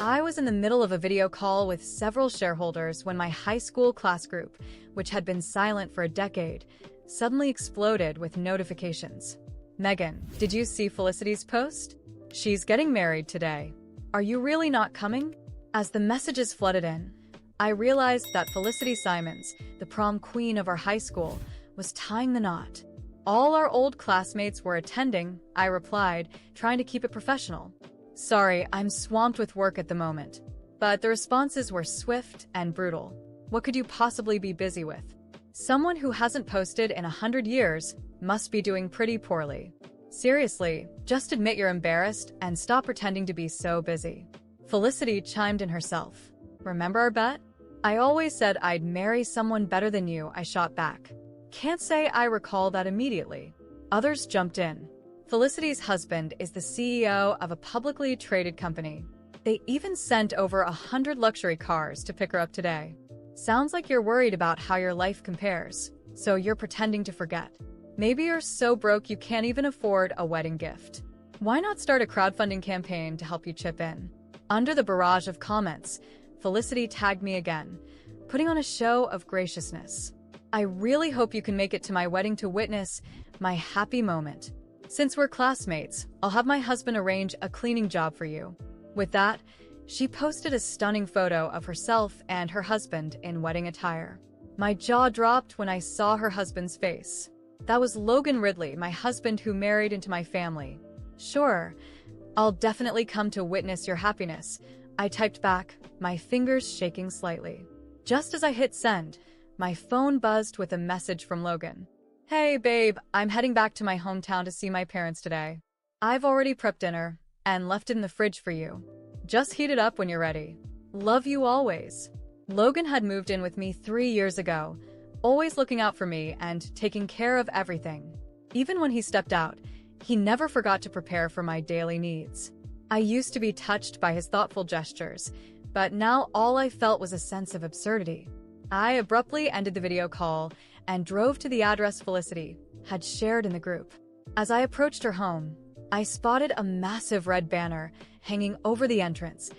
I was in the middle of a video call with several shareholders when my high school class group, which had been silent for a decade, suddenly exploded with notifications. Megan, did you see Felicity's post? She's getting married today. Are you really not coming? As the messages flooded in, I realized that Felicity Simons, the prom queen of our high school, was tying the knot. All our old classmates were attending, I replied, trying to keep it professional. Sorry, I'm swamped with work at the moment. But the responses were swift and brutal. What could you possibly be busy with? Someone who hasn't posted in 100 years must be doing pretty poorly. Seriously, just admit you're embarrassed and stop pretending to be so busy. Felicity chimed in herself. Remember our bet? I always said I'd marry someone better than you, I shot back. Can't say I recall that immediately. Others jumped in. Felicity's husband is the CEO of a publicly traded company. They even sent over 100 luxury cars to pick her up today. Sounds like you're worried about how your life compares, so you're pretending to forget. Maybe you're so broke you can't even afford a wedding gift. Why not start a crowdfunding campaign to help you chip in? Under the barrage of comments, Felicity tagged me again, putting on a show of graciousness. I really hope you can make it to my wedding to witness my happy moment. Since we're classmates, I'll have my husband arrange a cleaning job for you. With that, she posted a stunning photo of herself and her husband in wedding attire. My jaw dropped when I saw her husband's face. That was Logan Ridley, my husband who married into my family. Sure, I'll definitely come to witness your happiness, I typed back, my fingers shaking slightly. Just as I hit send, my phone buzzed with a message from Logan. Hey, babe, I'm heading back to my hometown to see my parents today. I've already prepped dinner and left it in the fridge for you. Just heat it up when you're ready. Love you always. Logan had moved in with me 3 years ago, always looking out for me and taking care of everything. Even when he stepped out, he never forgot to prepare for my daily needs. I used to be touched by his thoughtful gestures, but now all I felt was a sense of absurdity. I abruptly ended the video call and drove to the address Felicity had shared in the group. As I approached her home, I spotted a massive red banner hanging over the entrance,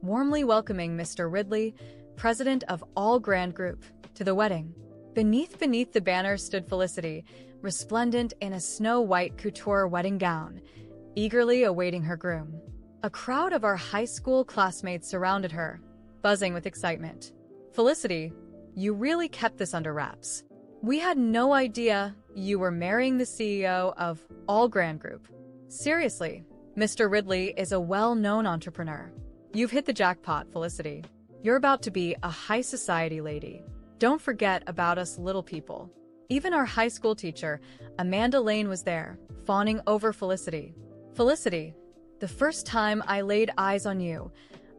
warmly welcoming Mr. Ridley, president of All Grand Group, to the wedding. Beneath the banner stood Felicity, resplendent in a snow-white couture wedding gown, eagerly awaiting her groom. A crowd of our high school classmates surrounded her, buzzing with excitement. Felicity, you really kept this under wraps. We had no idea you were marrying the CEO of All Grand Group. Seriously, Mr. Ridley is a well-known entrepreneur. You've hit the jackpot, Felicity. You're about to be a high society lady. Don't forget about us little people. Even our high school teacher, Amanda Lane, was there, fawning over Felicity. Felicity, the first time I laid eyes on you,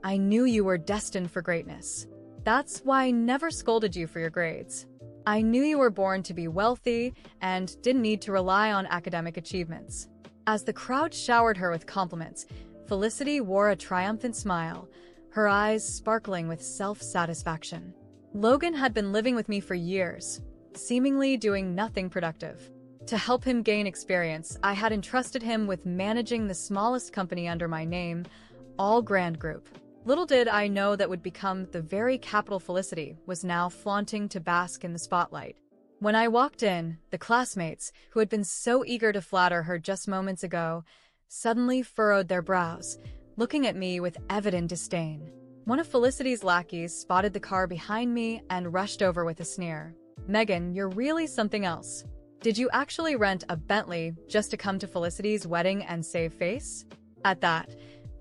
I knew you were destined for greatness. That's why I never scolded you for your grades. I knew you were born to be wealthy and didn't need to rely on academic achievements. As the crowd showered her with compliments, Felicity wore a triumphant smile, her eyes sparkling with self-satisfaction. Logan had been living with me for years, seemingly doing nothing productive. To help him gain experience, I had entrusted him with managing the smallest company under my name, All Grand Group. Little did I know that would become the very capital Felicity was now flaunting to bask in the spotlight. When I walked in, the classmates, who had been so eager to flatter her just moments ago, suddenly furrowed their brows, looking at me with evident disdain. One of Felicity's lackeys spotted the car behind me and rushed over with a sneer. Megan, you're really something else. Did you actually rent a Bentley just to come to Felicity's wedding and save face? At that,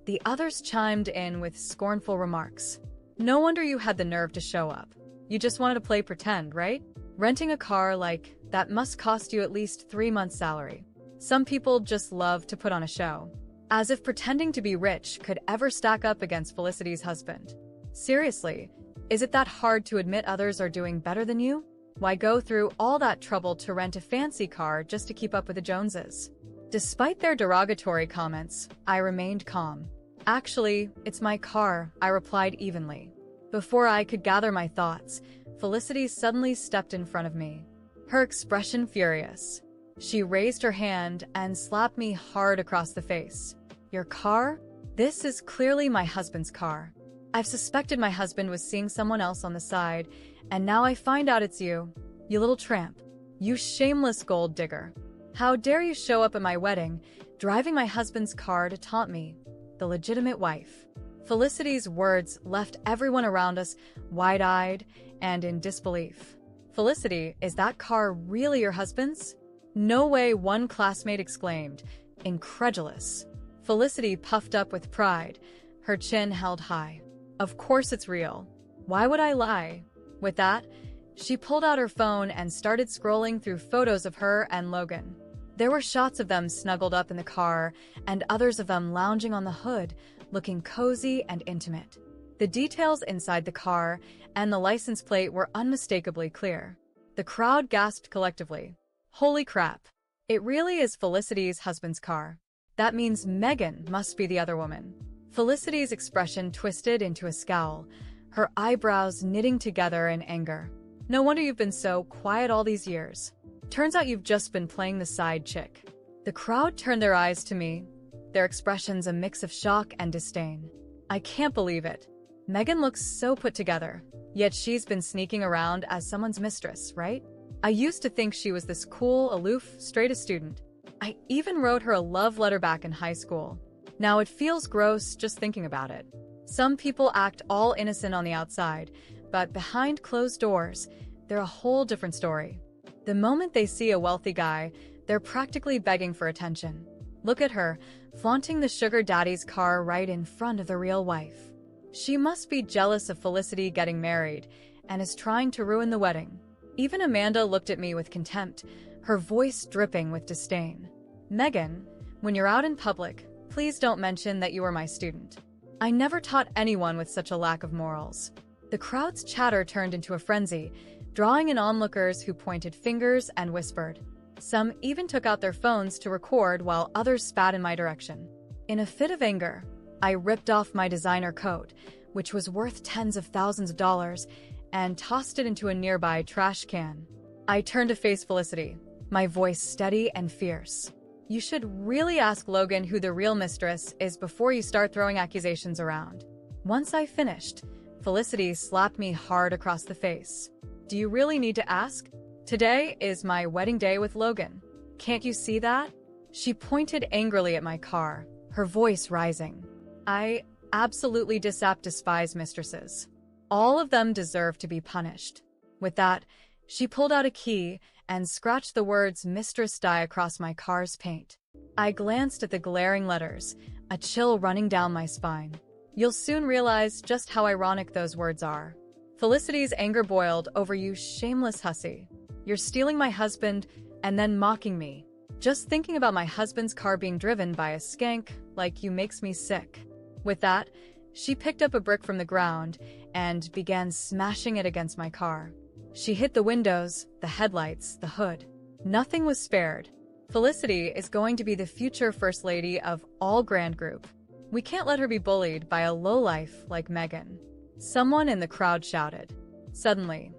the others chimed in with scornful remarks. No wonder you had the nerve to show up. You just wanted to play pretend, right? Renting a car like that must cost you at least 3 months' salary. Some people just love to put on a show. As if pretending to be rich could ever stack up against Felicity's husband. Seriously, is it that hard to admit others are doing better than you? Why go through all that trouble to rent a fancy car just to keep up with the Joneses? Despite their derogatory comments, I remained calm. Actually, it's my car, I replied evenly. Before I could gather my thoughts, Felicity suddenly stepped in front of me, her expression furious. She raised her hand and slapped me hard across the face. Your car? This is clearly my husband's car. I've suspected my husband was seeing someone else on the side, and now I find out it's you. You little tramp. You shameless gold digger. How dare you show up at my wedding, driving my husband's car to taunt me, the legitimate wife. Felicity's words left everyone around us wide-eyed and in disbelief. Felicity, is that car really your husband's? No way, one classmate exclaimed, incredulous. Felicity puffed up with pride, her chin held high. Of course it's real. Why would I lie? With that, she pulled out her phone and started scrolling through photos of her and Logan. There were shots of them snuggled up in the car and others of them lounging on the hood, looking cozy and intimate. The details inside the car and the license plate were unmistakably clear. The crowd gasped collectively. Holy crap! It really is Felicity's husband's car. That means Megan must be the other woman. Felicity's expression twisted into a scowl, her eyebrows knitting together in anger. No wonder you've been so quiet all these years. Turns out you've just been playing the side chick. The crowd turned their eyes to me, their expressions a mix of shock and disdain. I can't believe it. Megan looks so put together, yet she's been sneaking around as someone's mistress, right? I used to think she was this cool, aloof, straight-a student. I even wrote her a love letter back in high school. Now it feels gross just thinking about it. Some people act all innocent on the outside, but behind closed doors, they're a whole different story. The moment they see a wealthy guy, they're practically begging for attention. Look at her, flaunting the sugar daddy's car right in front of the real wife. She must be jealous of Felicity getting married and is trying to ruin the wedding. Even Amanda looked at me with contempt, her voice dripping with disdain. Megan, when you're out in public, please don't mention that you were my student. I never taught anyone with such a lack of morals. The crowd's chatter turned into a frenzy, drawing in onlookers who pointed fingers and whispered. Some even took out their phones to record while others spat in my direction. In a fit of anger, I ripped off my designer coat, which was worth tens of thousands of dollars, and tossed it into a nearby trash can. I turned to face Felicity, my voice steady and fierce. You should really ask Logan who the real mistress is before you start throwing accusations around. Once I finished, Felicity slapped me hard across the face. Do you really need to ask? Today is my wedding day with Logan. Can't you see that? She pointed angrily at my car, her voice rising. I absolutely despise mistresses. All of them deserve to be punished. With that, she pulled out a key and scratched the words Mistress Di across my car's paint. I glanced at the glaring letters, a chill running down my spine. You'll soon realize just how ironic those words are. Felicity's anger boiled over you shameless hussy. You're stealing my husband and then mocking me. Just thinking about my husband's car being driven by a skank like you makes me sick. With that, she picked up a brick from the ground and began smashing it against my car. She hit the windows, the headlights, the hood. Nothing was spared. Felicity is going to be the future First Lady of all Grand Group. We can't let her be bullied by a lowlife like Megan. Someone in the crowd shouted. Suddenly,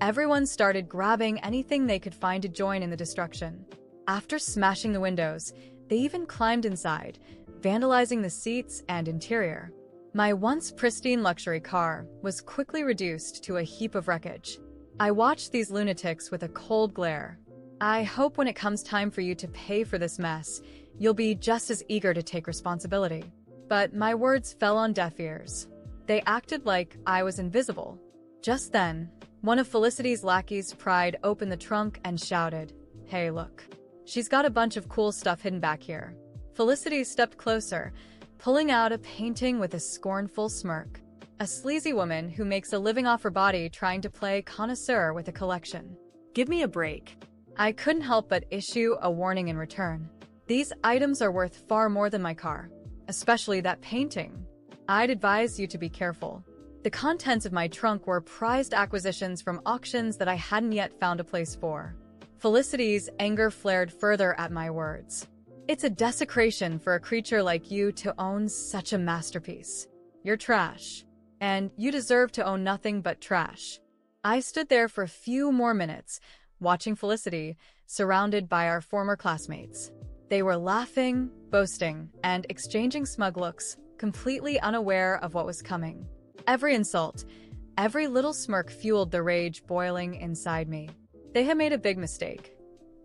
everyone started grabbing anything they could find to join in the destruction. After smashing the windows, they even climbed inside, vandalizing the seats and interior. My once pristine luxury car was quickly reduced to a heap of wreckage. I watched these lunatics with a cold glare. I hope when it comes time for you to pay for this mess, you'll be just as eager to take responsibility. But my words fell on deaf ears. They acted like I was invisible. Just then, one of Felicity's lackeys pried open the trunk and shouted, "Hey, look. She's got a bunch of cool stuff hidden back here." Felicity stepped closer, pulling out a painting with a scornful smirk. A sleazy woman who makes a living off her body trying to play connoisseur with a collection. Give me a break. I couldn't help but issue a warning in return. These items are worth far more than my car, especially that painting. I'd advise you to be careful. The contents of my trunk were prized acquisitions from auctions that I hadn't yet found a place for. Felicity's anger flared further at my words. It's a desecration for a creature like you to own such a masterpiece. You're trash. And you deserve to own nothing but trash. I stood there for a few more minutes, watching Felicity, surrounded by our former classmates. They were laughing, boasting, and exchanging smug looks, completely unaware of what was coming. Every insult, every little smirk fueled the rage boiling inside me. They had made a big mistake.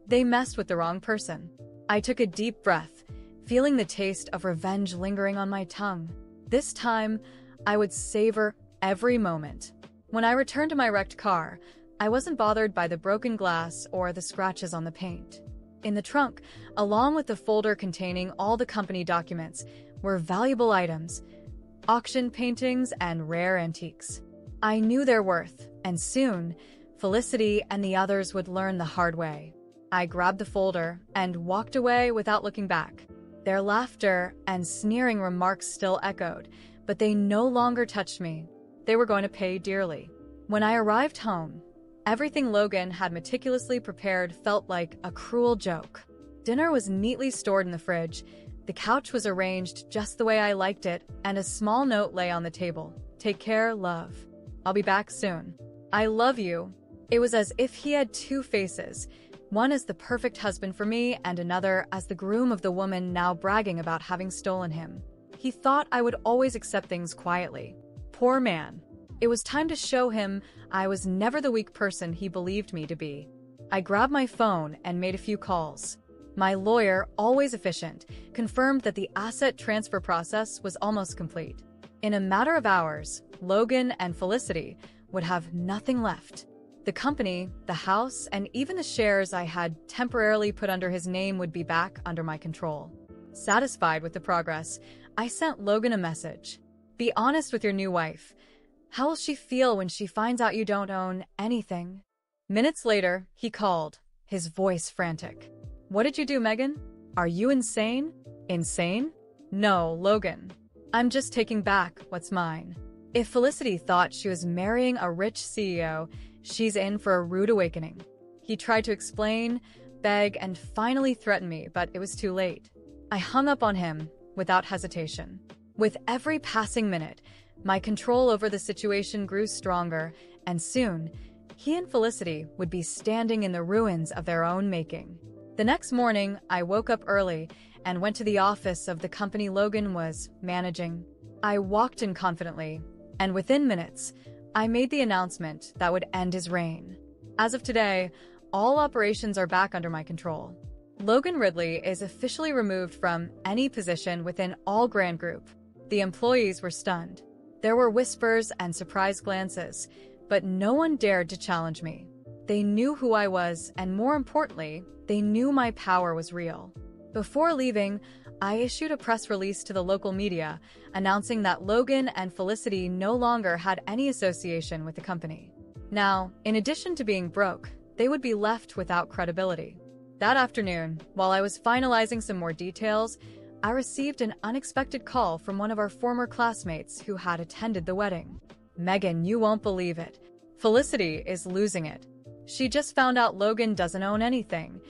They messed with the wrong person. I took a deep breath, feeling the taste of revenge lingering on my tongue. This time, I would savor every moment. When I returned to my wrecked car, I wasn't bothered by the broken glass or the scratches on the paint. In the trunk, along with the folder containing all the company documents, were valuable items, auction paintings, and rare antiques. I knew their worth, and soon, Felicity and the others would learn the hard way. I grabbed the folder and walked away without looking back. Their laughter and sneering remarks still echoed, but they no longer touched me. They were going to pay dearly. When I arrived home, everything Logan had meticulously prepared felt like a cruel joke. Dinner was neatly stored in the fridge, the couch was arranged just the way I liked it, and a small note lay on the table. "Take care, love. I'll be back soon. I love you." It was as if he had two faces, one as the perfect husband for me and another as the groom of the woman now bragging about having stolen him. He thought I would always accept things quietly. Poor man. It was time to show him I was never the weak person he believed me to be. I grabbed my phone and made a few calls. My lawyer, always efficient, confirmed that the asset transfer process was almost complete. In a matter of hours, Logan and Felicity would have nothing left. The company, the house, and even the shares I had temporarily put under his name would be back under my control. Satisfied with the progress, I sent Logan a message. "Be honest with your new wife. How will she feel when she finds out you don't own anything?" Minutes later, he called, his voice frantic. "What did you do, Megan? Are you insane?" "Insane? No, Logan. I'm just taking back what's mine." If Felicity thought she was marrying a rich CEO, she's in for a rude awakening. He tried to explain, beg, and finally threaten me, but it was too late. I hung up on him without hesitation. With every passing minute, my control over the situation grew stronger, and soon, he and Felicity would be standing in the ruins of their own making. The next morning, I woke up early and went to the office of the company Logan was managing. I walked in confidently, and within minutes, I made the announcement that would end his reign. As of today, all operations are back under my control. Logan Ridley is officially removed from any position within all Grand Group. The employees were stunned. There were whispers and surprised glances, but no one dared to challenge me. They knew who I was, and more importantly, they knew my power was real. Before leaving, I issued a press release to the local media announcing that Logan and Felicity no longer had any association with the company. Now, in addition to being broke, they would be left without credibility. That afternoon, while I was finalizing some more details, I received an unexpected call from one of our former classmates who had attended the wedding. "Megan, you won't believe it. Felicity is losing it. She just found out Logan doesn't own anything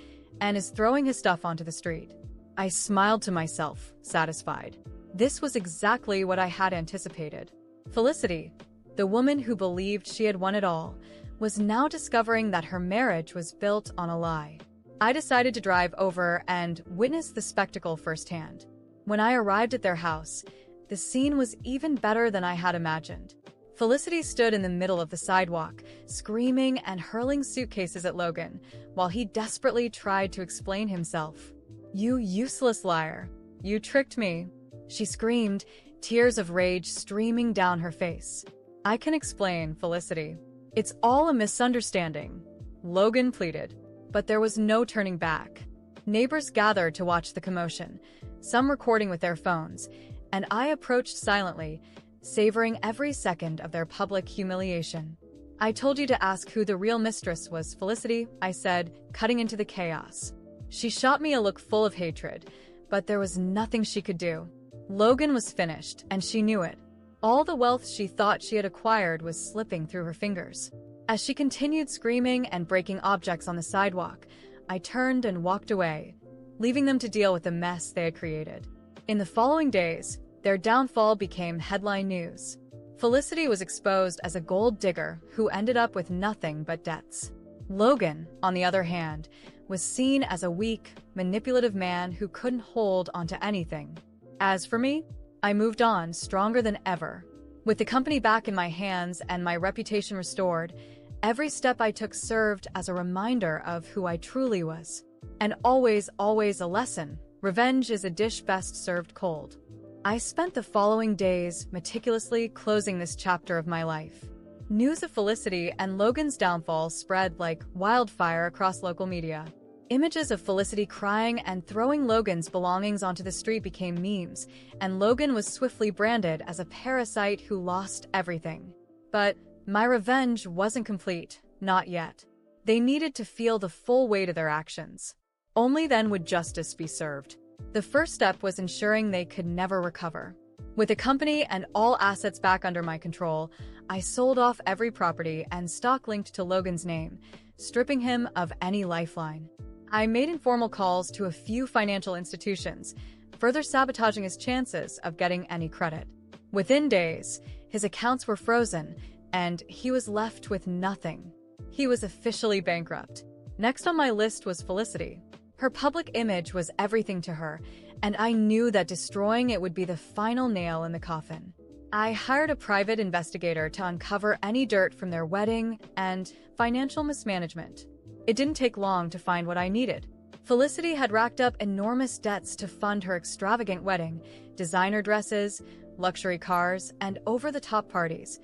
and is throwing his stuff onto the street." I smiled to myself, satisfied. This was exactly what I had anticipated. Felicity, the woman who believed she had won it all, was now discovering that her marriage was built on a lie. I decided to drive over and witness the spectacle firsthand. When I arrived at their house, the scene was even better than I had imagined. Felicity stood in the middle of the sidewalk, screaming and hurling suitcases at Logan, while he desperately tried to explain himself. "You useless liar. You tricked me," she screamed, tears of rage streaming down her face. "I can explain, Felicity. It's all a misunderstanding," Logan pleaded. But there was no turning back. Neighbors gathered to watch the commotion, some recording with their phones, and I approached silently, savoring every second of their public humiliation. "I told you to ask who the real mistress was, Felicity," I said, cutting into the chaos. She shot me a look full of hatred, but there was nothing she could do. Logan was finished, and she knew it. All the wealth she thought she had acquired was slipping through her fingers. As she continued screaming and breaking objects on the sidewalk, I turned and walked away, leaving them to deal with the mess they had created. In the following days, their downfall became headline news. Felicity was exposed as a gold digger who ended up with nothing but debts. Logan, on the other hand, was seen as a weak, manipulative man who couldn't hold onto anything. As for me, I moved on, stronger than ever. With the company back in my hands and my reputation restored, every step I took served as a reminder of who I truly was. And always, always a lesson. Revenge is a dish best served cold. I spent the following days meticulously closing this chapter of my life. News of Felicity and Logan's downfall spread like wildfire across local media. Images of Felicity crying and throwing Logan's belongings onto the street became memes, and Logan was swiftly branded as a parasite who lost everything. But my revenge wasn't complete, not yet. They needed to feel the full weight of their actions. Only then would justice be served. The first step was ensuring they could never recover. With the company and all assets back under my control, I sold off every property and stock linked to Logan's name, stripping him of any lifeline. I made informal calls to a few financial institutions, further sabotaging his chances of getting any credit. Within days, his accounts were frozen, and he was left with nothing. He was officially bankrupt. Next on my list was Felicity. Her public image was everything to her, and I knew that destroying it would be the final nail in the coffin. I hired a private investigator to uncover any dirt from their wedding and financial mismanagement. It didn't take long to find what I needed. Felicity had racked up enormous debts to fund her extravagant wedding, designer dresses, luxury cars, and over-the-top parties,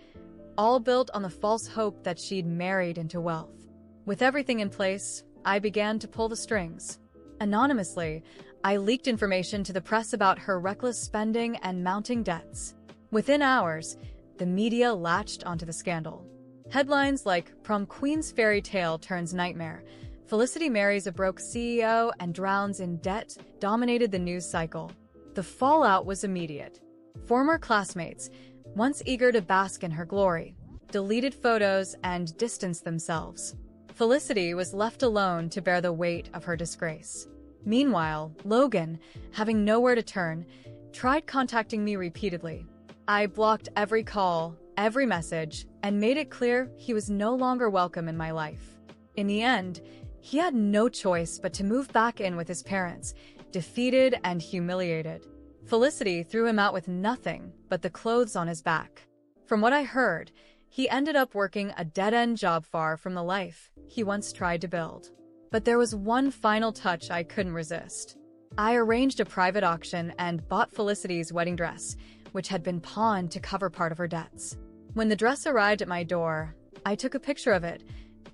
all built on the false hope that she'd married into wealth. With everything in place, I began to pull the strings. Anonymously, I leaked information to the press about her reckless spending and mounting debts. Within hours, the media latched onto the scandal. Headlines like "Prom Queen's Fairy Tale Turns Nightmare," "Felicity Marries a Broke CEO and Drowns in Debt" dominated the news cycle. The fallout was immediate. Former classmates, once eager to bask in her glory, deleted photos and distanced themselves. Felicity was left alone to bear the weight of her disgrace. Meanwhile, Logan, having nowhere to turn, tried contacting me repeatedly. I blocked every call, every message, and made it clear he was no longer welcome in my life. In the end, he had no choice but to move back in with his parents, defeated and humiliated. Felicity threw him out with nothing but the clothes on his back. From what I heard, he ended up working a dead-end job far from the life he once tried to build. But there was one final touch I couldn't resist. I arranged a private auction and bought Felicity's wedding dress, which had been pawned to cover part of her debts. When the dress arrived at my door, I took a picture of it,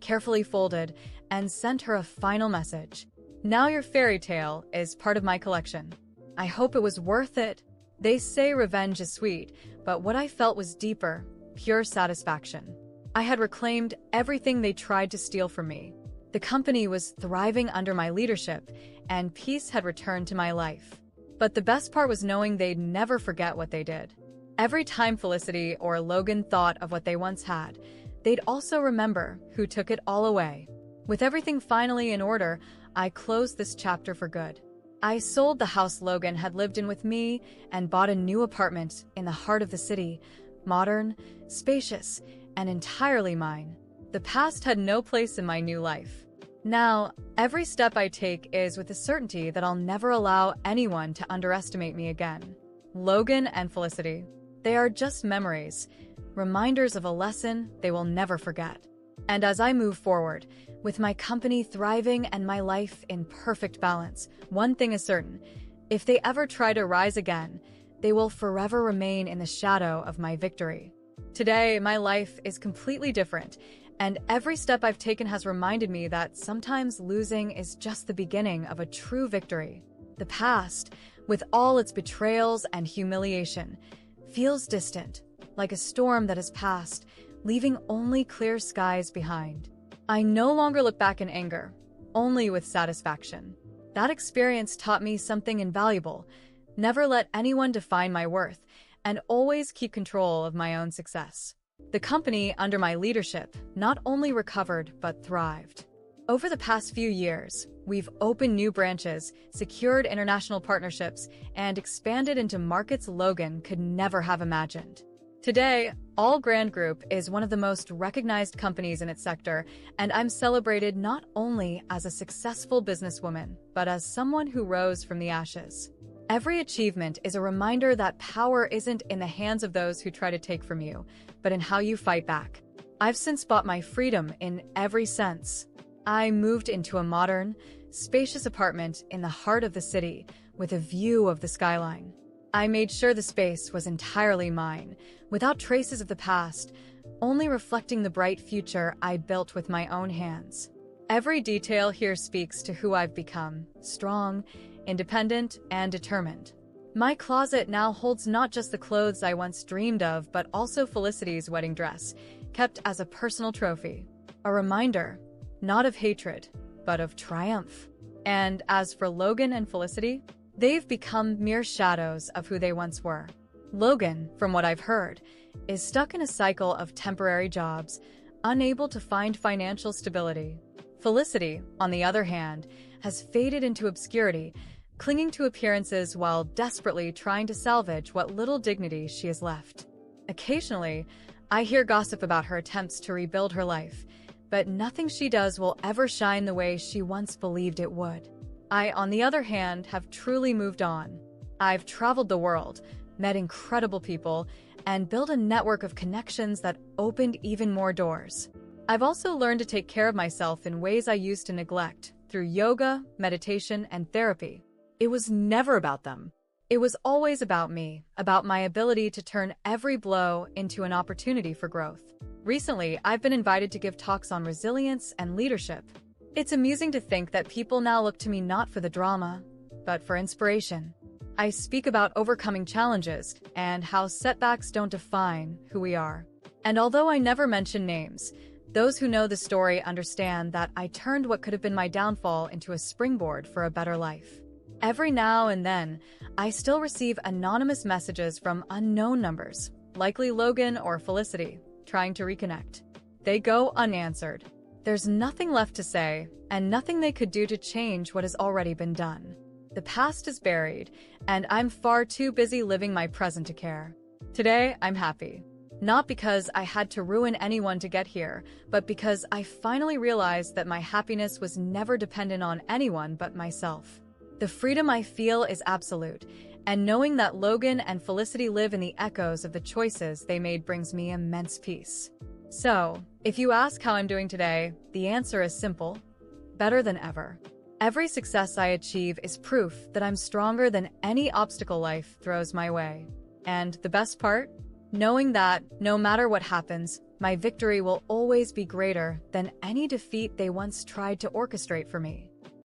carefully folded, and sent her a final message. "Now your fairy tale is part of my collection. I hope it was worth it." They say revenge is sweet, but what I felt was deeper, pure satisfaction. I had reclaimed everything they tried to steal from me. The company was thriving under my leadership, and peace had returned to my life. But the best part was knowing they'd never forget what they did. Every time Felicity or Logan thought of what they once had, they'd also remember who took it all away. With everything finally in order, I closed this chapter for good. I sold the house Logan had lived in with me and bought a new apartment in the heart of the city, modern, spacious, and entirely mine. The past had no place in my new life. Now, every step I take is with the certainty that I'll never allow anyone to underestimate me again. Logan and Felicity, they are just memories, reminders of a lesson they will never forget. And as I move forward, with my company thriving and my life in perfect balance, one thing is certain: if they ever try to rise again, they will forever remain in the shadow of my victory. Today, my life is completely different, and every step I've taken has reminded me that sometimes losing is just the beginning of a true victory. The past, with all its betrayals and humiliation, feels distant, like a storm that has passed, leaving only clear skies behind. I no longer look back in anger, only with satisfaction. That experience taught me something invaluable: never let anyone define my worth, and always keep control of my own success. The company, under my leadership, not only recovered but thrived. Over the past few years, we've opened new branches, secured international partnerships, and expanded into markets Logan could never have imagined. Today, All Grand Group is one of the most recognized companies in its sector, and I'm celebrated not only as a successful businesswoman, but as someone who rose from the ashes. Every achievement is a reminder that power isn't in the hands of those who try to take from you, but in how you fight back. I've since bought my freedom in every sense. I moved into a modern, spacious apartment in the heart of the city with a view of the skyline. I made sure the space was entirely mine, without traces of the past, only reflecting the bright future I built with my own hands. Every detail here speaks to who I've become: strong, independent, and determined. My closet now holds not just the clothes I once dreamed of, but also Felicity's wedding dress, kept as a personal trophy. A reminder, not of hatred, but of triumph. And as for Logan and Felicity, they've become mere shadows of who they once were. Logan, from what I've heard, is stuck in a cycle of temporary jobs, unable to find financial stability. Felicity, on the other hand, has faded into obscurity, clinging to appearances while desperately trying to salvage what little dignity she has left. Occasionally, I hear gossip about her attempts to rebuild her life, but nothing she does will ever shine the way she once believed it would. I, on the other hand, have truly moved on. I've traveled the world, met incredible people, and built a network of connections that opened even more doors. I've also learned to take care of myself in ways I used to neglect, through yoga, meditation, and therapy. It was never about them. It was always about me, about my ability to turn every blow into an opportunity for growth. Recently, I've been invited to give talks on resilience and leadership. It's amusing to think that people now look to me not for the drama, but for inspiration. I speak about overcoming challenges and how setbacks don't define who we are. And although I never mention names, those who know the story understand that I turned what could have been my downfall into a springboard for a better life. Every now and then, I still receive anonymous messages from unknown numbers, likely Logan or Felicity, trying to reconnect. They go unanswered. There's nothing left to say, and nothing they could do to change what has already been done. The past is buried, and I'm far too busy living my present to care. Today, I'm happy. Not because I had to ruin anyone to get here, but because I finally realized that my happiness was never dependent on anyone but myself. The freedom I feel is absolute, and knowing that Logan and Felicity live in the echoes of the choices they made brings me immense peace. So, if you ask how I'm doing today, the answer is simple: better than ever. Every success I achieve is proof that I'm stronger than any obstacle life throws my way. And the best part? Knowing that, no matter what happens, my victory will always be greater than any defeat they once tried to orchestrate for me.